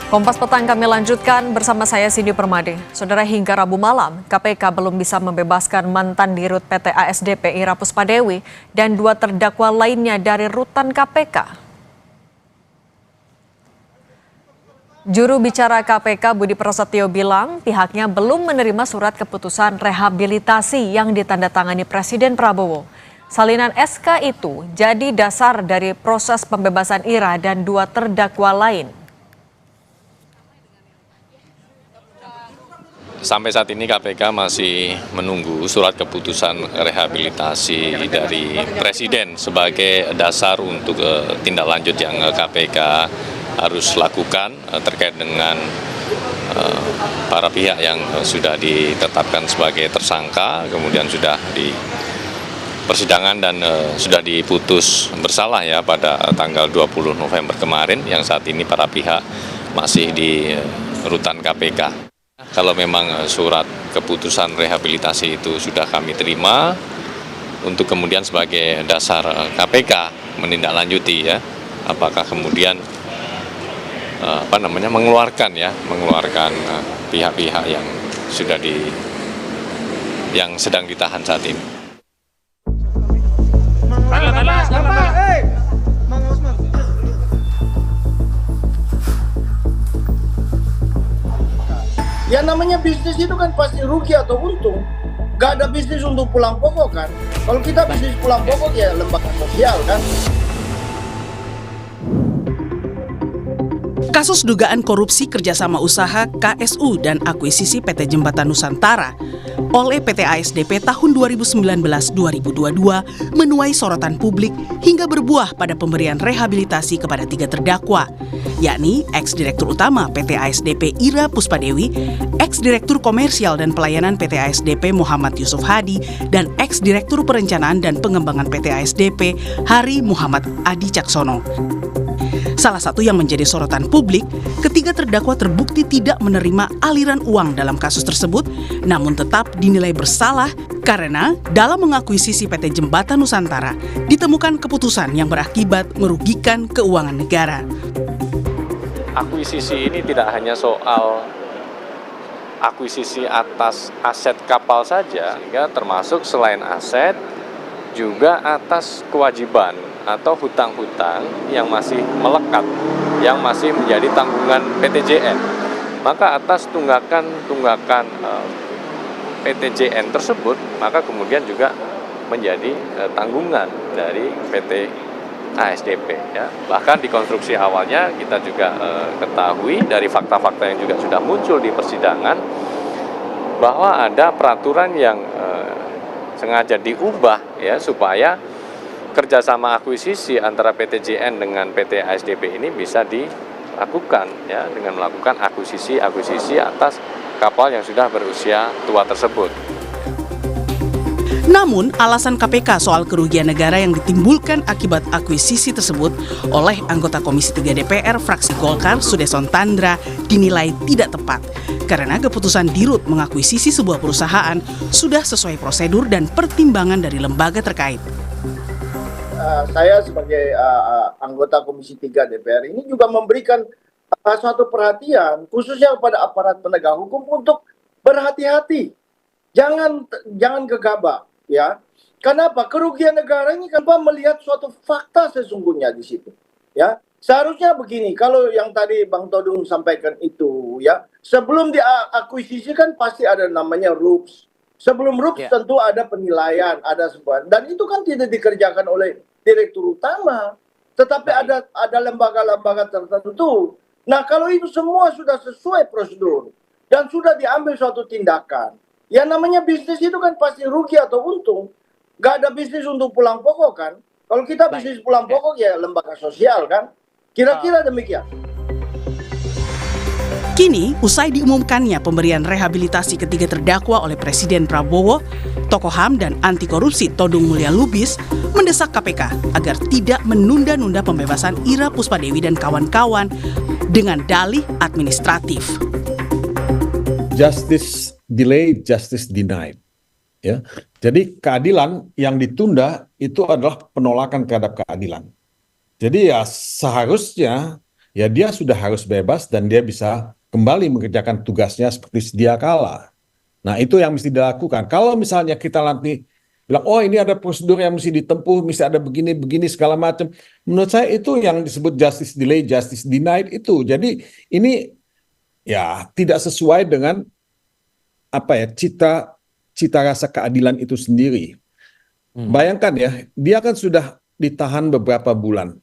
Kompas Petang kami lanjutkan bersama saya Cindy Permade. Saudara, hingga Rabu malam, KPK belum bisa membebaskan mantan dirut PT ASDP Ira Puspadewi dan 2 terdakwa lainnya dari rutan KPK. Juru bicara KPK Budi Prasetyo bilang pihaknya belum menerima surat keputusan rehabilitasi yang ditandatangani Presiden Prabowo. Salinan SK itu jadi dasar dari proses pembebasan Ira dan 2 terdakwa lain. Sampai saat ini KPK masih menunggu surat keputusan rehabilitasi dari Presiden sebagai dasar untuk tindak lanjut yang KPK harus lakukan terkait dengan para pihak yang sudah ditetapkan sebagai tersangka, kemudian sudah di persidangan dan sudah diputus bersalah ya pada tanggal 20 November kemarin, yang saat ini para pihak masih di rutan KPK. Kalau memang surat keputusan rehabilitasi itu sudah kami terima untuk kemudian sebagai dasar KPK menindaklanjuti ya, apakah kemudian mengeluarkan pihak-pihak yang sudah yang sedang ditahan saat ini. Ya namanya bisnis itu kan pasti rugi atau untung. Gak ada bisnis untuk pulang pokok kan. Kalau kita bisnis pulang pokok ya lembaga sosial kan. Kasus dugaan korupsi kerjasama usaha KSU dan akuisisi PT Jembatan Nusantara oleh PT ASDP tahun 2019-2022 menuai sorotan publik hingga berbuah pada pemberian rehabilitasi kepada 3 terdakwa, yakni ex-direktur utama PT ASDP Ira Puspadewi, ex-direktur komersial dan pelayanan PT ASDP Muhammad Yusuf Hadi, dan ex-direktur perencanaan dan pengembangan PT ASDP Hari Muhammad Adi Caksono. Salah satu yang menjadi sorotan publik, ketiga terdakwa terbukti tidak menerima aliran uang dalam kasus tersebut, namun tetap dinilai bersalah karena dalam mengakuisisi PT Jembatan Nusantara ditemukan keputusan yang berakibat merugikan keuangan negara. Akuisisi ini tidak hanya soal akuisisi atas aset kapal saja, sehingga termasuk selain aset juga atas kewajiban atau hutang-hutang yang masih melekat, yang masih menjadi tanggungan PTJN. Maka atas tunggakan PTJN tersebut, maka kemudian juga menjadi tanggungan dari PT ASDP. Ya. Bahkan di konstruksi awalnya kita juga ketahui dari fakta-fakta yang juga sudah muncul di persidangan, bahwa ada peraturan yang sengaja diubah ya supaya kerjasama akuisisi antara PTJN dengan PT ASDP ini bisa dilakukan ya dengan melakukan akuisisi atas kapal yang sudah berusia tua tersebut. Namun, alasan KPK soal kerugian negara yang ditimbulkan akibat akuisisi tersebut oleh anggota Komisi 3 DPR fraksi Golkar Sudesson Tandra dinilai tidak tepat karena keputusan dirut mengakuisisi sebuah perusahaan sudah sesuai prosedur dan pertimbangan dari lembaga terkait. Saya sebagai anggota Komisi 3 DPR ini juga memberikan suatu perhatian khususnya kepada aparat penegak hukum untuk berhati-hati, jangan gegabah ya. Kenapa? Kerugian negara ini kan melihat suatu fakta sesungguhnya di situ ya. Seharusnya begini, kalau yang tadi Bang Todung sampaikan itu ya, sebelum diakuisisi kan pasti ada namanya RUPS. Sebelum RUPS tentu ada penilaian, ada sebuah, dan itu kan tidak dikerjakan oleh direktur utama, tetapi ada lembaga-lembaga tertentu. Nah, kalau itu semua sudah sesuai prosedur dan sudah diambil suatu tindakan, ya namanya bisnis itu kan pasti rugi atau untung. Gak ada bisnis untuk pulang pokok kan. Kalau kita bisnis pulang pokok ya lembaga sosial kan. Kira-kira demikian. Kini, usai diumumkannya pemberian rehabilitasi ketiga terdakwa oleh Presiden Prabowo, tokoh HAM dan anti korupsi Todung Mulya Lubis mendesak KPK agar tidak menunda-nunda pembebasan Ira Puspadewi dan kawan-kawan dengan dalih administratif. Justice delayed, justice denied. Ya, jadi keadilan yang ditunda itu adalah penolakan terhadap keadilan. Jadi ya seharusnya ya dia sudah harus bebas dan dia bisa kembali mengerjakan tugasnya seperti sedia kala. Nah, itu yang mesti dilakukan. Kalau misalnya kita nanti bilang, oh ini ada prosedur yang mesti ditempuh, mesti ada begini-begini segala macam. Menurut saya itu yang disebut justice delay, justice denied itu. Jadi ini ya tidak sesuai dengan apa ya cita rasa keadilan itu sendiri. Bayangkan ya, dia kan sudah ditahan beberapa bulan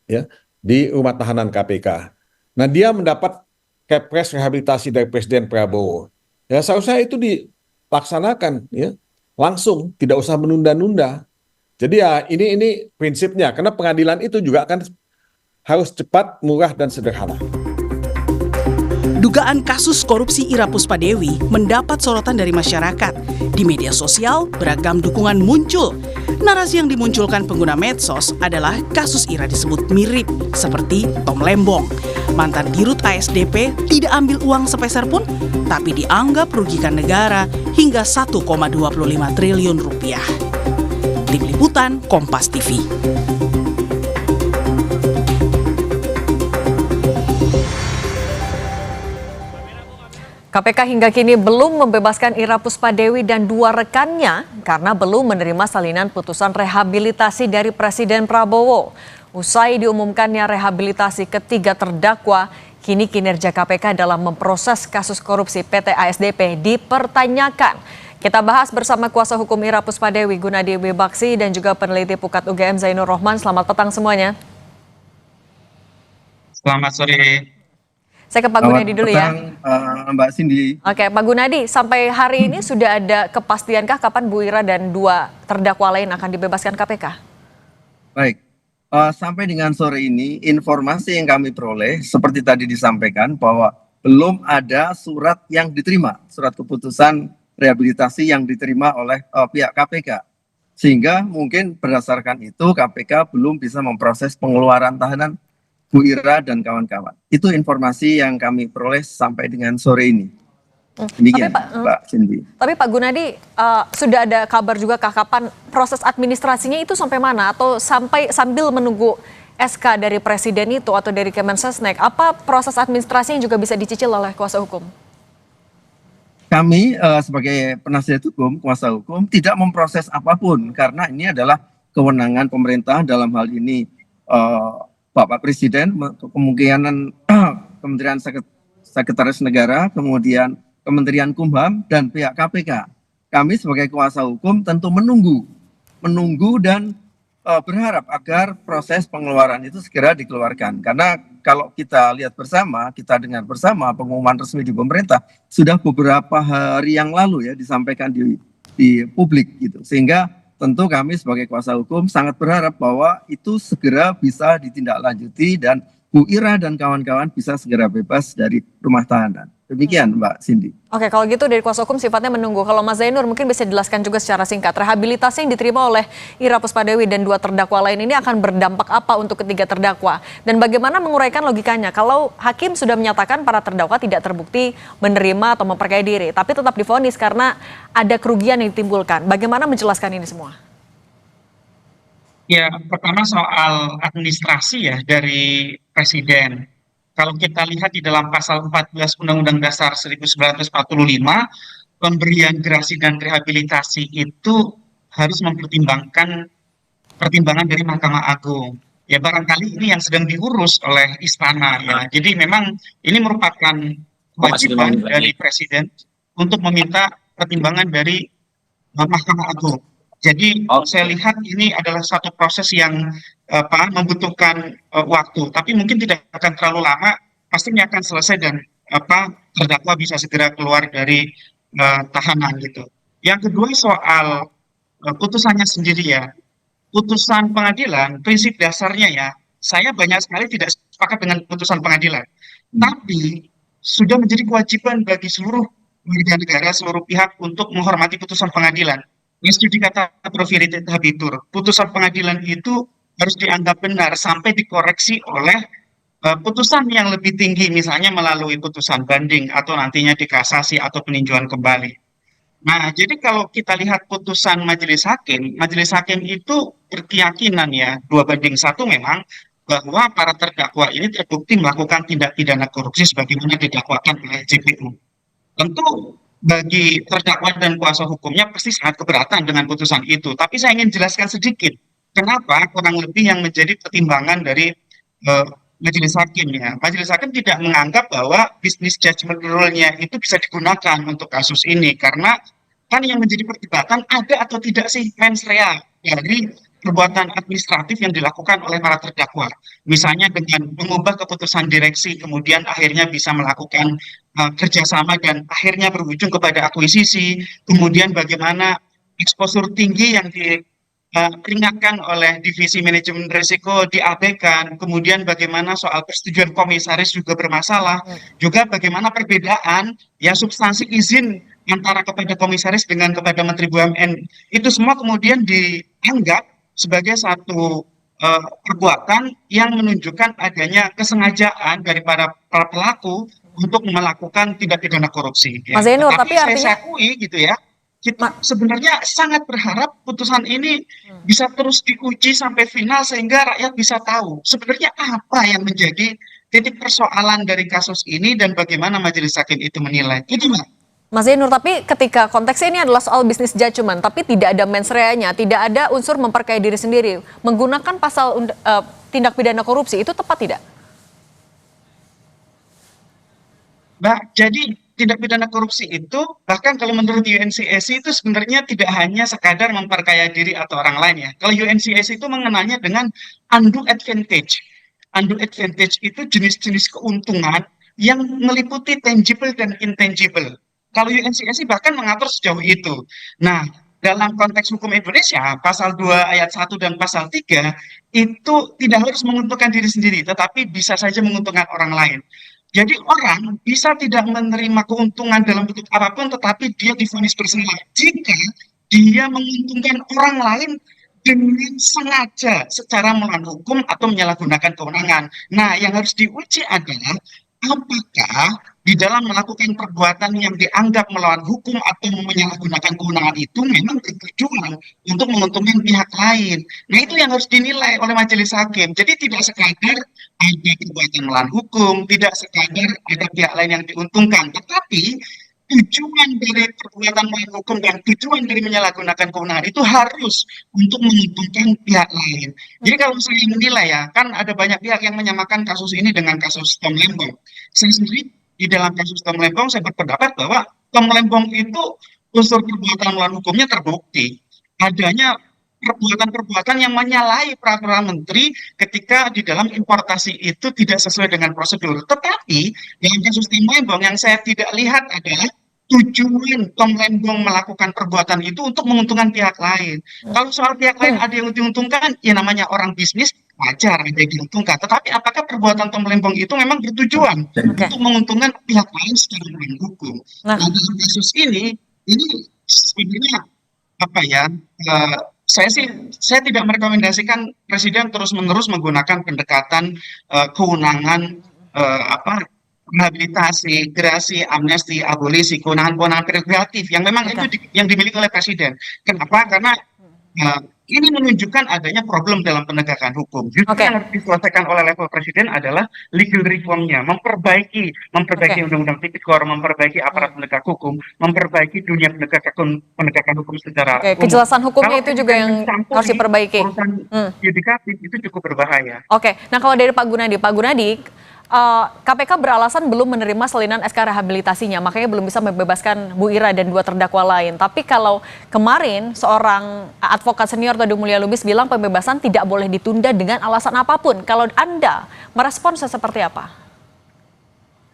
ya di rumah tahanan KPK. Nah, dia mendapat kepres rehabilitasi dari Presiden Prabowo. Ya seharusnya itu dilaksanakan ya langsung, tidak usah menunda-nunda. Jadi ya ini prinsipnya, karena pengadilan itu juga akan harus cepat, murah dan sederhana. Dugaan kasus korupsi Ira Puspadewi mendapat sorotan dari masyarakat. Di media sosial, beragam dukungan muncul. Narasi yang dimunculkan pengguna medsos adalah kasus Ira disebut mirip seperti Tom Lembong. Mantan dirut ASDP tidak ambil uang sepeser pun, tapi dianggap merugikan negara hingga 1,25 triliun rupiah. Tim Liputan Kompas TV. KPK hingga kini belum membebaskan Ira Puspadewi dan 2 rekannya karena belum menerima salinan putusan rehabilitasi dari Presiden Prabowo. Usai diumumkannya rehabilitasi ketiga terdakwa, kini kinerja KPK dalam memproses kasus korupsi PT ASDP dipertanyakan. Kita bahas bersama kuasa hukum Ira Puspadewi, Gunadi Wibaksi, dan juga peneliti Pukat UGM Zainur Rohman. Selamat petang semuanya. Selamat sore. Saya ke Pak Gunadi dulu ya. Mbak Cindy. Oke, Pak Gunadi, sampai hari ini sudah ada kepastiankah kapan Bu Ira dan 2 terdakwa lain akan dibebaskan KPK? Baik, sampai dengan sore ini informasi yang kami peroleh seperti tadi disampaikan bahwa belum ada surat yang diterima, surat keputusan rehabilitasi yang diterima oleh pihak KPK. Sehingga mungkin berdasarkan itu KPK belum bisa memproses pengeluaran tahanan Bu Ira dan kawan-kawan. Itu informasi yang kami peroleh sampai dengan sore ini. Demikian, Mbak Cindy. Tapi Pak Gunadi, sudah ada kabar juga kapan proses administrasinya itu sampai mana? Atau sambil menunggu SK dari Presiden itu atau dari Kemensesnek, apa proses administrasi yang juga bisa dicicil oleh kuasa hukum? Kami sebagai penasihat hukum, kuasa hukum, tidak memproses apapun karena ini adalah kewenangan pemerintah dalam hal ini Bapak Presiden, kemungkinan Kementerian Sekretaris Negara, kemudian Kementerian Kumham, dan pihak KPK. Kami sebagai kuasa hukum tentu menunggu dan berharap agar proses pengeluaran itu segera dikeluarkan. Karena kalau kita lihat bersama, kita dengar bersama pengumuman resmi di pemerintah, sudah beberapa hari yang lalu ya disampaikan di publik gitu. Sehingga tentu kami sebagai kuasa hukum sangat berharap bahwa itu segera bisa ditindaklanjuti dan Bu Ira dan kawan-kawan bisa segera bebas dari rumah tahanan. Demikian Mbak Cindy. Oke, kalau gitu dari kuasa hukum sifatnya menunggu. Kalau Mas Zainur mungkin bisa dijelaskan juga secara singkat. Rehabilitasi yang diterima oleh Ira Puspadewi dan 2 terdakwa lain ini akan berdampak apa untuk ketiga terdakwa? Dan bagaimana menguraikan logikanya? Kalau hakim sudah menyatakan para terdakwa tidak terbukti menerima atau memperkaya diri, tapi tetap divonis karena ada kerugian yang ditimbulkan. Bagaimana menjelaskan ini semua? Ya, pertama soal administrasi ya dari Presiden. Kalau kita lihat di dalam pasal 14 Undang-Undang Dasar 1945, pemberian gerasi dan rehabilitasi itu harus mempertimbangkan pertimbangan dari Mahkamah Agung. Ya barangkali ini yang sedang diurus oleh Istana ya. Jadi memang ini merupakan kewajiban dari Presiden untuk meminta pertimbangan dari Mahkamah Agung. Jadi saya lihat ini adalah satu proses yang membutuhkan waktu, tapi mungkin tidak akan terlalu lama, pastinya akan selesai dan terdakwa bisa segera keluar dari tahanan gitu. Yang kedua soal putusannya sendiri ya, putusan pengadilan prinsip dasarnya ya, saya banyak sekali tidak sepakat dengan putusan pengadilan, tapi sudah menjadi kewajiban bagi seluruh warga negara, seluruh pihak untuk menghormati putusan pengadilan. Studi kata pro veritate habetur, putusan pengadilan itu harus dianggap benar sampai dikoreksi oleh putusan yang lebih tinggi, misalnya melalui putusan banding atau nantinya dikasasi atau peninjauan kembali. Nah, jadi kalau kita lihat putusan majelis hakim itu berkeyakinan ya 2/1 memang bahwa para terdakwa ini terbukti melakukan tindak pidana korupsi sebagaimana didakwakan oleh JPU. Tentu bagi terdakwa dan kuasa hukumnya pasti sangat keberatan dengan putusan itu. Tapi saya ingin jelaskan sedikit kenapa kurang lebih yang menjadi pertimbangan dari majelis hakim ya. Majelis hakim tidak menganggap bahwa business judgment rule-nya itu bisa digunakan untuk kasus ini karena kan yang menjadi perdebatan ada atau tidak sih mens rea dari perbuatan administratif yang dilakukan oleh para terdakwa. Misalnya dengan mengubah keputusan direksi, kemudian akhirnya bisa melakukan kerjasama dan akhirnya berujung kepada akuisisi, kemudian bagaimana eksposur tinggi yang diperingatkan oleh divisi manajemen risiko diabaikan, kemudian bagaimana soal persetujuan komisaris juga bermasalah, juga bagaimana perbedaan ya substansi izin antara kepada komisaris dengan kepada Menteri BUMN, itu semua kemudian dianggap sebagai satu perbuatan yang menunjukkan adanya kesengajaan dari para pelaku untuk melakukan tindak pidana korupsi. Ya. Mas Zainur, tapi saya artinya akui gitu ya, kita sebenarnya sangat berharap putusan ini bisa terus diuji sampai final sehingga rakyat bisa tahu sebenarnya apa yang menjadi titik persoalan dari kasus ini dan bagaimana majelis hakim itu menilai. Itu Mbak. Mas Zainur, tapi ketika konteksnya ini adalah soal bisnis judgment, tapi tidak ada mens rea-nya, tidak ada unsur memperkaya diri sendiri, menggunakan pasal tindak pidana korupsi, itu tepat tidak? Mbak, jadi tindak pidana korupsi itu bahkan kalau menurut UNCAC itu sebenarnya tidak hanya sekadar memperkaya diri atau orang lain ya. Kalau UNCAC itu mengenalnya dengan undue advantage. Undue advantage itu jenis-jenis keuntungan yang meliputi tangible dan intangible. Kalau UNCAC bahkan mengatur sejauh itu. Nah, dalam konteks hukum Indonesia, pasal 2 ayat 1 dan pasal 3 itu tidak harus menguntungkan diri sendiri, tetapi bisa saja menguntungkan orang lain. Jadi orang bisa tidak menerima keuntungan dalam bentuk apapun, tetapi dia divonis bersalah jika dia menguntungkan orang lain dengan sengaja secara melawan hukum atau menyalahgunakan kewenangan. Nah, yang harus diuji adalah apakah di dalam melakukan perbuatan yang dianggap melawan hukum atau menyalahgunakan kewenangan itu memang bertujuan untuk menguntungkan pihak lain. Nah, itu yang harus dinilai oleh majelis hakim. Jadi tidak sekadar ada perbuatan melawan hukum, tidak sekadar ada pihak lain yang diuntungkan, tetapi tujuan dari perbuatan melawan hukum dan tujuan dari menyalahgunakan kewenangan itu harus untuk menguntungkan pihak lain. Jadi kalau saya menilai ya, kan ada banyak pihak yang menyamakan kasus ini dengan kasus Tom Lembong. Saya sendiri di dalam kasus Tom Lembong saya berpendapat bahwa Tom Lembong itu unsur perbuatan melawan hukumnya terbukti. Adanya perbuatan-perbuatan yang menyalahi peraturan menteri ketika di dalam importasi itu tidak sesuai dengan prosedur. Tetapi dalam kasus Tom Lembong yang saya tidak lihat adalah tujuan Tom Lembong melakukan perbuatan itu untuk menguntungkan pihak lain. Kalau soal pihak lain ada yang diuntungkan, ya namanya orang bisnis wajar ada yang diuntungkan. Tetapi apakah perbuatan Tom Lembong itu memang bertujuan untuk menguntungkan pihak lain secara melawan hukum? Nah, dalam kasus ini sebenarnya apa ya? Saya tidak merekomendasikan Presiden terus-menerus menggunakan pendekatan kewenangan rehabilitasi, gerasi, amnesti, abolisi, kewenangan-kewenangan prerogatif yang memang itu yang dimiliki oleh Presiden. Kenapa? Karena ini menunjukkan adanya problem dalam penegakan hukum. Justru yang harus diselesaikan oleh level Presiden adalah legal reformnya, memperbaiki Undang-Undang Tipikor, memperbaiki aparat penegak hukum, memperbaiki dunia penegakan hukum secara umum. Kejelasan hukumnya itu juga yang harus diperbaiki. Urusan yudikatif itu cukup berbahaya. Nah kalau dari Pak Gunadi, KPK beralasan belum menerima salinan SK rehabilitasinya, makanya belum bisa membebaskan Bu Ira dan 2 terdakwa lain. Tapi kalau kemarin seorang advokat senior Todung Mulya Lubis bilang pembebasan tidak boleh ditunda dengan alasan apapun. Kalau Anda meresponsnya seperti apa?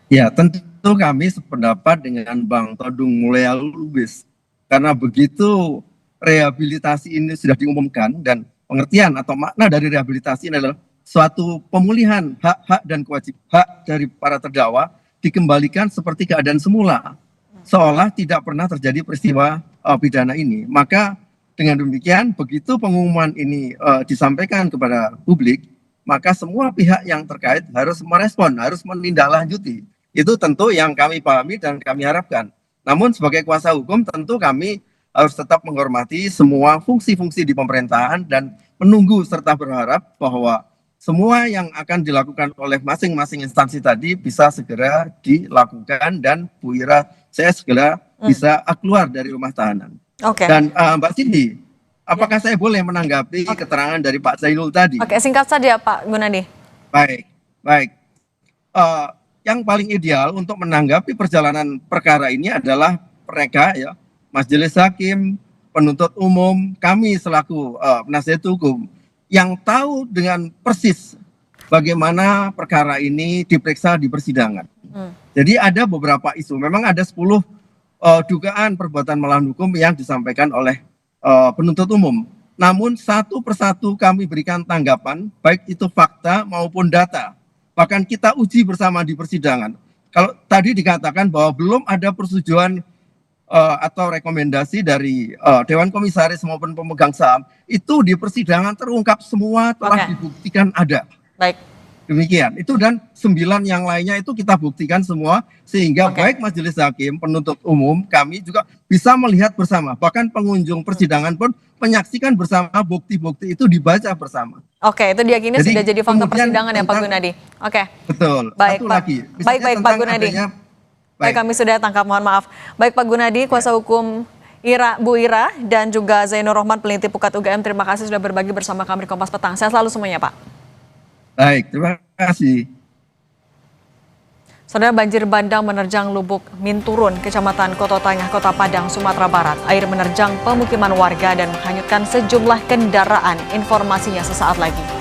Ya, tentu kami sependapat dengan Bang Todung Mulya Lubis. Karena begitu rehabilitasi ini sudah diumumkan dan pengertian atau makna dari rehabilitasi ini adalah suatu pemulihan hak-hak dan kewajiban hak dari para terdakwa dikembalikan seperti keadaan semula, seolah tidak pernah terjadi peristiwa pidana ini. Maka dengan demikian, begitu pengumuman ini disampaikan kepada publik, maka semua pihak yang terkait harus merespon, harus menindaklanjuti. Itu tentu yang kami pahami dan kami harapkan. Namun sebagai kuasa hukum tentu kami harus tetap menghormati semua fungsi-fungsi di pemerintahan dan menunggu serta berharap bahwa semua yang akan dilakukan oleh masing-masing instansi tadi bisa segera dilakukan dan Bu Ira saya segera bisa keluar dari rumah tahanan. Oke. Dan Mbak Cindy, apakah saya boleh menanggapi keterangan dari Pak Zainul tadi? Oke, singkat saja Pak Gunadi. Baik, baik. Yang paling ideal untuk menanggapi perjalanan perkara ini adalah mereka, ya, Majelis Hakim, penuntut umum, kami selaku penasihat hukum yang tahu dengan persis bagaimana perkara ini diperiksa di persidangan. Jadi ada beberapa isu. Memang ada 10 dugaan perbuatan melawan hukum yang disampaikan oleh penuntut umum. Namun satu persatu kami berikan tanggapan, baik itu fakta maupun data. Bahkan kita uji bersama di persidangan. Kalau tadi dikatakan bahwa belum ada persetujuan atau rekomendasi dari Dewan Komisaris maupun pemegang saham, itu di persidangan terungkap semua telah dibuktikan ada. Baik. Demikian. Itu dan 9 yang lainnya itu kita buktikan semua sehingga baik Majelis Hakim, penuntut umum, kami juga bisa melihat bersama. Bahkan pengunjung persidangan pun menyaksikan bersama bukti-bukti itu dibaca bersama. Oke, itu diyakini sudah jadi fakta persidangan ya Pak Gunadi. Oke. Betul. Baik, Satu Pak. lagi. Baik Pak Gunadi. Baik, kami sudah tangkap, mohon maaf. Baik Pak Gunadi, kuasa hukum Bu Ira dan juga Zainur Rohman, peneliti Pukat UGM, terima kasih sudah berbagi bersama kami di Kompas Petang. Sehat selalu semuanya Pak. Baik, terima kasih. Saudara, banjir bandang menerjang Lubuk Minturun, Kecamatan Koto Tengah, Kota Padang, Sumatera Barat. Air menerjang pemukiman warga dan menghanyutkan sejumlah kendaraan. Informasinya sesaat lagi.